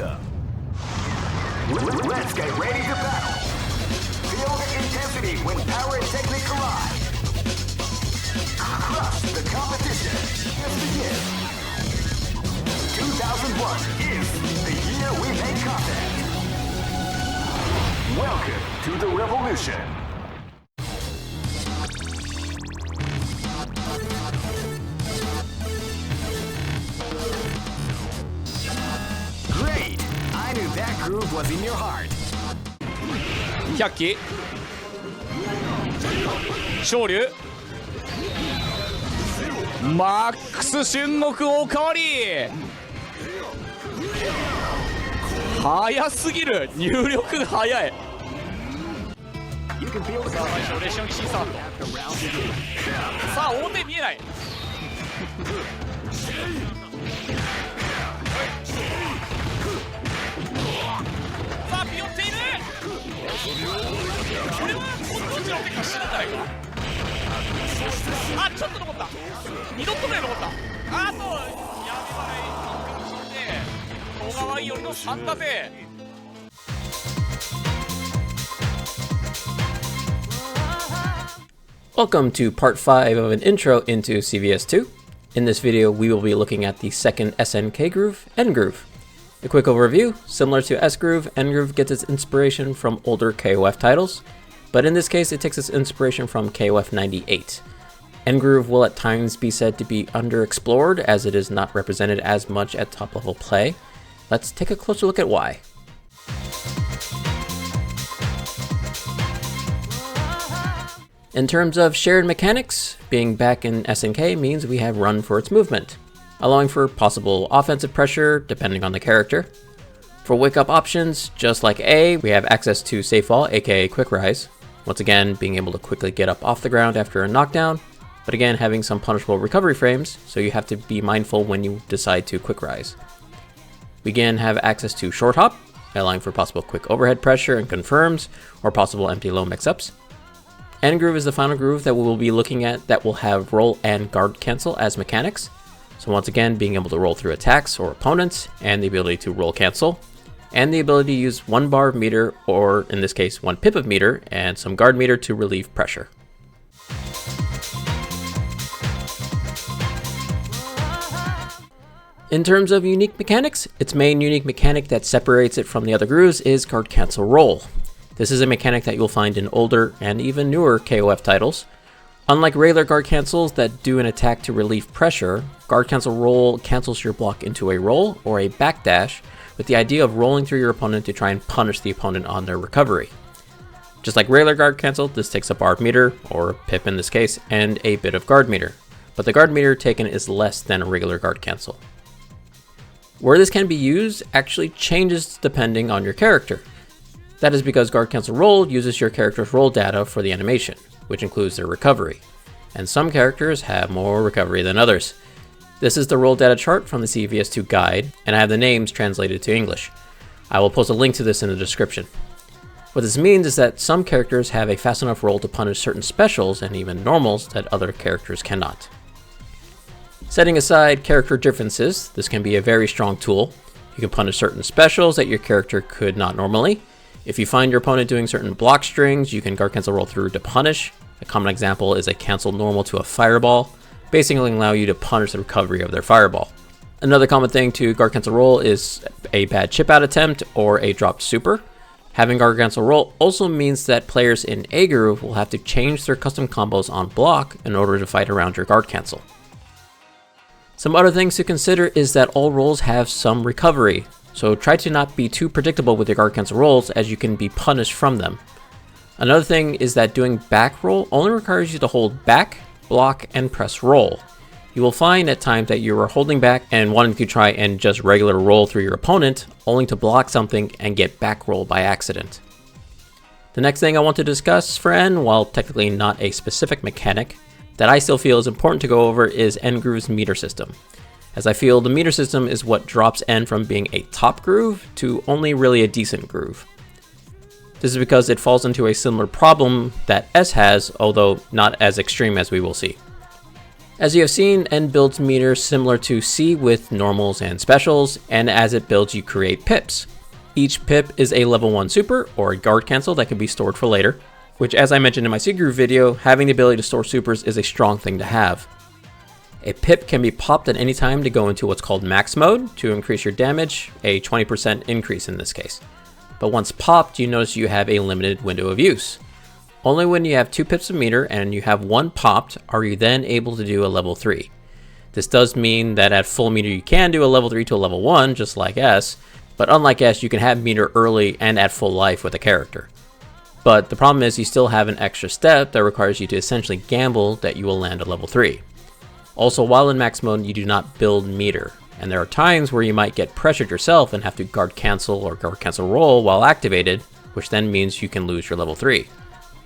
Capcom. Let's get ready to battle. Feel the intensity when power and technique collide. Crush the competition. Let's begin. 2001 is the year we make contact. Welcome to the revolution. Great! I knew that groove was in your heart. 100期昇竜マックス春国おかわり早すぎる入力が早いさあ最初レシオンキシーサートさあ大手見えないさあピヨっているこれはどっちの手か知らないかあちょっと残った2ドットぐらい残ったあとやべばいいで小川よりの3打勢Welcome to part 5 of an intro into CVS2. In this video, we will be looking at the second SNK Groove, N-Groove. A quick overview, similar to S-Groove, N-Groove gets its inspiration from older KOF titles, but in this case it takes its inspiration from KOF 98. N-Groove will at times be said to be underexplored as it is not represented as much at top level play. Let's take a closer look at why. In terms of shared mechanics, being back in SNK means we have run for its movement, allowing for possible offensive pressure depending on the character. For wake up options, just like A, we have access to safe fall, aka quick rise. Once again, being able to quickly get up off the ground after a knockdown, but again having some punishable recovery frames, so you have to be mindful when you decide to quick rise. We again have access to short hop, allowing for possible quick overhead pressure and confirms, or possible empty low mix-ups. N-Groove is the final groove that we will be looking at that will have roll and guard cancel as mechanics. So once again, being able to roll through attacks or opponents, and the ability to roll cancel, and the ability to use 1 bar of meter, or in this case 1 pip of meter, and some guard meter to relieve pressure. In terms of unique mechanics, its main unique mechanic that separates it from the other grooves is guard cancel roll. This is a mechanic that you'll find in older and even newer KOF titles. Unlike regular guard cancels that do an attack to relieve pressure, guard cancel roll cancels your block into a roll or a backdash with the idea of rolling through your opponent to try and punish the opponent on their recovery. Just like regular guard cancel, this takes a bar of meter, or a pip in this case, and a bit of guard meter, but the guard meter taken is less than a regular guard cancel. Where this can be used actually changes depending on your character. That is because guard cancel roll uses your character's roll data for the animation, which includes their recovery, and some characters have more recovery than others. This is the roll data chart from the CVS2 guide, and I have the names translated to English. I will post a link to this in the description. What this means is that some characters have a fast enough roll to punish certain specials and even normals that other characters cannot. Setting aside character differences, this can be a very strong tool. You can punish certain specials that your character could not normally. If you find your opponent doing certain block strings, you can guard cancel roll through to punish. A common example is a cancel normal to a fireball, basically allow you to punish the recovery of their fireball. Another common thing to guard cancel roll is a bad chip out attempt or a dropped super. Having guard cancel roll also means that players in A groove will have to change their custom combos on block in order to fight around your guard cancel. Some other things to consider is that all rolls have some recovery, so try to not be too predictable with your guard cancel rolls as you can be punished from them. Another thing is that doing back roll only requires you to hold back, block, and press roll. You will find at times that you are holding back and wanting to try and just regular roll through your opponent, only to block something and get back roll by accident. The next thing I want to discuss for N, while technically not a specific mechanic, that I still feel is important to go over is N-Groove's meter system, as I feel the meter system is what drops N from being a top groove to only really a decent groove. This is because it falls into a similar problem that S has, although not as extreme as we will see. As you have seen, N builds meter similar to C with normals and specials, and as it builds you create pips. Each pip is a level 1 super, or a guard cancel that can be stored for later, which as I mentioned in my Second Groove video, having the ability to store supers is a strong thing to have. A pip can be popped at any time to go into what's called max mode to increase your damage, a 20% increase in this case. But once popped, you notice you have a limited window of use. Only when you have 2 pips of meter and you have 1 popped are you then able to do a level 3. This does mean that at full meter you can do a level 3 to a level 1 just like S, but unlike S you can have meter early and at full life with a character. But the problem is you still have an extra step that requires you to essentially gamble that you will land a level 3. Also, while in max mode you do not build meter, and there are times where you might get pressured yourself and have to guard cancel or guard cancel roll while activated, which then means you can lose your level 3.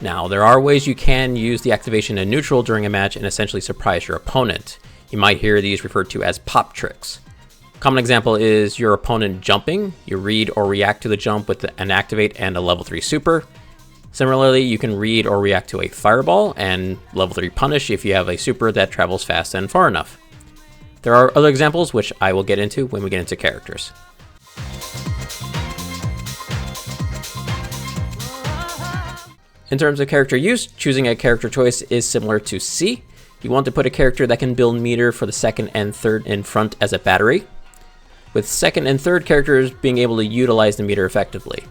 Now, there are ways you can use the activation in neutral during a match and essentially surprise your opponent. You might hear these referred to as pop tricks. A common example is your opponent jumping, you read or react to the jump with an activate and a level 3 super. Similarly, you can read or react to a fireball and level 3 punish if you have a super that travels fast and far enough. There are other examples which I will get into when we get into characters. In terms of character use, choosing a character choice is similar to C. You want to put a character that can build meter for the second and third in front as a battery, with second and third characters being able to utilize the meter effectively.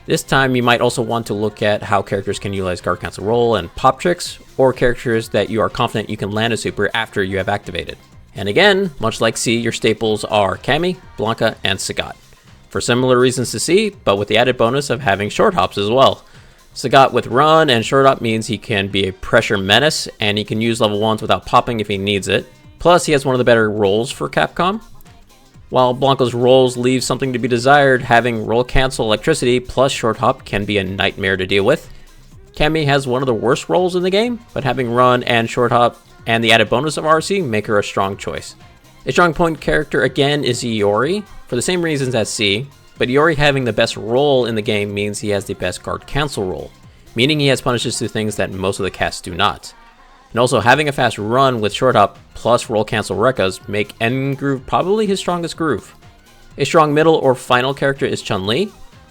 This time you might also want to look at how characters can utilize guard cancel roll and pop tricks, or characters that you are confident you can land a super after you have activated. And again, much like C, your staples are Cammy, Blanca, and Sagat. For similar reasons to C, but with the added bonus of having short hops as well. Sagat with run and short hop means he can be a pressure menace, and he can use level 1s without popping if he needs it. Plus, he has one of the better rolls for Capcom. While Blanca's rolls leave something to be desired, having roll cancel electricity plus short hop can be a nightmare to deal with. Cammy has one of the worst rolls in the game, but having run and short hop and the added bonus of RC make her a strong choice. A strong point character again is Iori, for the same reasons as C, but Iori having the best roll in the game means he has the best guard cancel roll, meaning he has punishes to things that most of the casts do not. And also having a fast run with short hop plus roll cancel Rekkas make N Groove probably his strongest groove. A strong middle or final character is Chun-Li.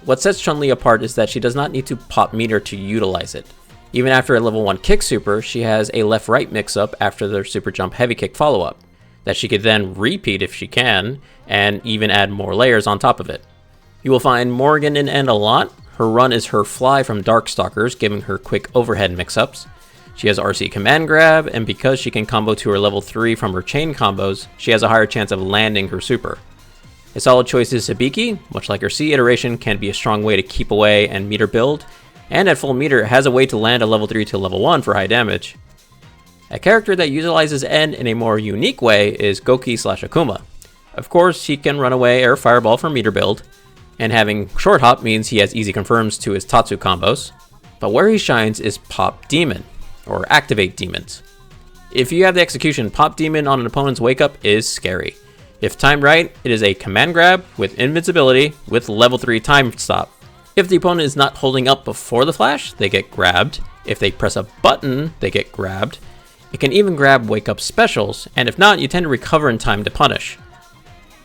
What sets Chun-Li apart is that she does not need to pop meter to utilize it. Even after a level 1 kick super, she has a left-right mix-up after their super jump heavy kick follow-up, that she could then repeat if she can, and even add more layers on top of it. You will find Morrigan in N a lot. Her run is her fly from Darkstalkers, giving her quick overhead mix-ups. She has RC command grab, and because she can combo to her level 3 from her chain combos, she has a higher chance of landing her super. A solid choice is Hibiki, much like her C iteration, can be a strong way to keep away and meter build, and at full meter has a way to land a level 3 to level 1 for high damage. A character that utilizes N in a more unique way is Goki/Akuma. Of course, he can run away or fireball for meter build, and having short hop means he has easy confirms to his Tatsu combos, but where he shines is Pop Demon, or Activate Demons. If you have the execution, Pop Demon on an opponent's wake up is scary. If timed right, it is a command grab with invincibility with level 3 time stop. If the opponent is not holding up before the flash, they get grabbed. If they press a button, they get grabbed. It can even grab wake up specials, and if not, you tend to recover in time to punish.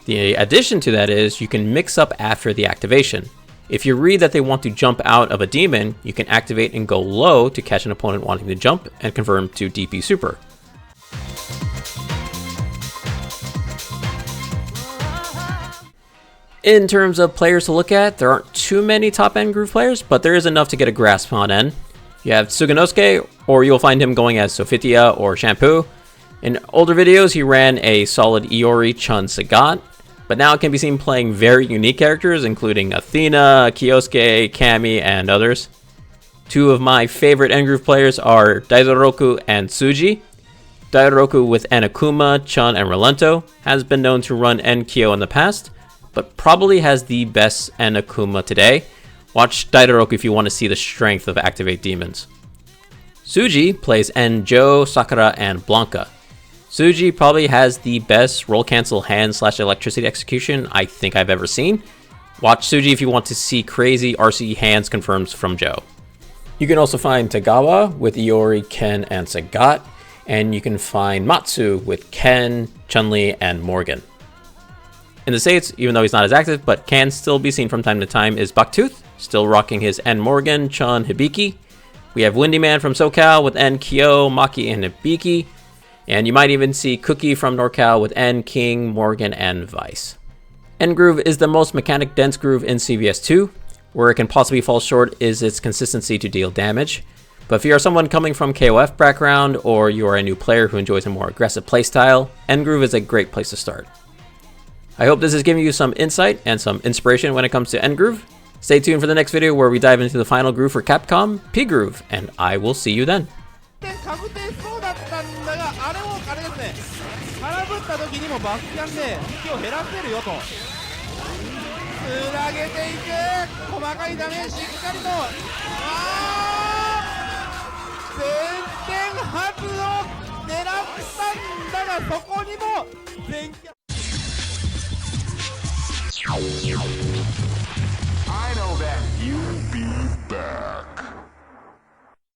The addition to that is you can mix up after the activation. If you read that they want to jump out of a demon, you can activate and go low to catch an opponent wanting to jump and confirm to DP super. In terms of players to look at, there aren't too many top N Groove players, but there is enough to get a grasp on N. You have Suganosuke, or you'll find him going as Sophia or Shampoo. In older videos, he ran a solid Iori, Chun, Sagat, but now it can be seen playing very unique characters, including Athena, Kyosuke, Cammy, and others. Two of my favorite N Groove players are Daidoroku and Tsuji. Daidoroku with N Akuma, Chun, and Relento has been known to run N Kyo in the past, but probably has the best N Akuma today. Watch Daidoroku if you want to see the strength of Activate Demons. Tsuji plays N Jo, Sakura, and Blanca. Tsuji probably has the best roll cancel hand/electricity execution I think I've ever seen. Watch Tsuji if you want to see crazy RC hands confirms from Jo. You can also find Tagawa with Iori, Ken, and Sagat. and you can find Matsu with Ken, Chun-Li, and Morgan. In the States, even though he's not as active, but can still be seen from time to time, is Bucktooth, still rocking his N Morgan, Chun, Hibiki. We have Windy Man from SoCal with N Kyo, Maki, and Hibiki. And you might even see Cookie from NorCal with N, King, Morgan, and Vice. N Groove is the most mechanic dense groove in CVS 2. Where it can possibly fall short is its consistency to deal damage. But if you are someone coming from KOF background, or you are a new player who enjoys a more aggressive playstyle, N Groove is a great place to start. I hope this has given you some insight and some inspiration when it comes to N Groove. Stay tuned for the next video where we dive into the final groove for Capcom, P Groove, and I will see you then. 確定そうだったんだが、あれですね、空振った時にもバックキャンで引きを減らせるよと、つなげていく、細かいダメージしっかりと、前転発を狙ったんだが、そこにも前キャン